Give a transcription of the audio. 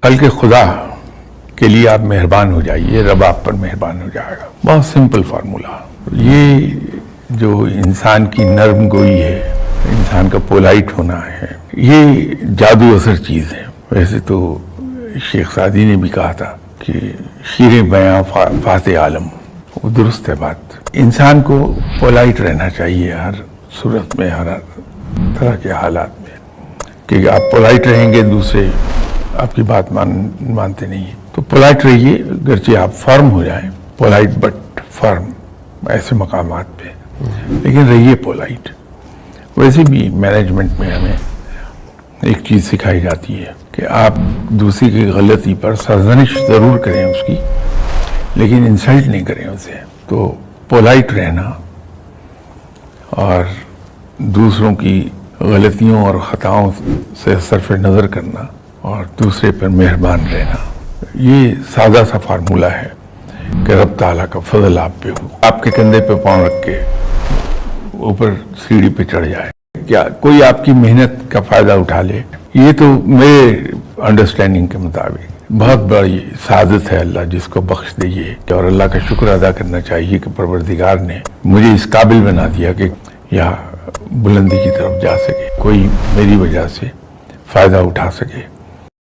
بلکہ خدا کے لیے آپ مہربان ہو جائیے، رب آپ پر مہربان ہو جائے گا. بہت سمپل فارمولا. یہ جو انسان کی نرم گوئی ہے، انسان کا پولائٹ ہونا ہے، یہ جادو اثر چیز ہے. ویسے تو شیخ سعدی نے بھی کہا تھا کہ شیر بیاں فاتح عالم. وہ درست ہے بات. انسان کو پولائٹ رہنا چاہیے ہر صورت میں، ہر طرح کے حالات میں. کہ آپ پولائٹ رہیں گے، دوسرے آپ کی بات مانتے نہیں ہیں. تو پولائٹ رہیے، گرچہ آپ فرم ہو جائیں، پولائٹ بٹ فرم ایسے مقامات پہ، لیکن رہیے پولائٹ. ویسے بھی مینجمنٹ میں ہمیں ایک چیز سکھائی جاتی ہے کہ آپ دوسری کی غلطی پر سرزنش ضرور کریں اس کی، لیکن انسلٹ نہیں کریں اسے. تو پولائٹ رہنا اور دوسروں کی غلطیوں اور خطاؤں سے صرف نظر کرنا اور دوسرے پر مہربان رہنا، یہ سادہ سا فارمولہ ہے کہ رب تعالیٰ کا فضل آپ پہ ہو. آپ کے کندھے پہ پاؤں رکھ کے اوپر سیڑھی پہ چڑھ جائے، کیا کوئی آپ کی محنت کا فائدہ اٹھا لے؟ یہ تو میرے انڈرسٹینڈنگ کے مطابق بہت بڑی سعادت ہے اللہ جس کو بخش دیے. اور اللہ کا شکر ادا کرنا چاہیے کہ پروردگار نے مجھے اس قابل بنا دیا کہ یہاں بلندی کی طرف جا سکے، کوئی میری وجہ سے فائدہ اٹھا سکے.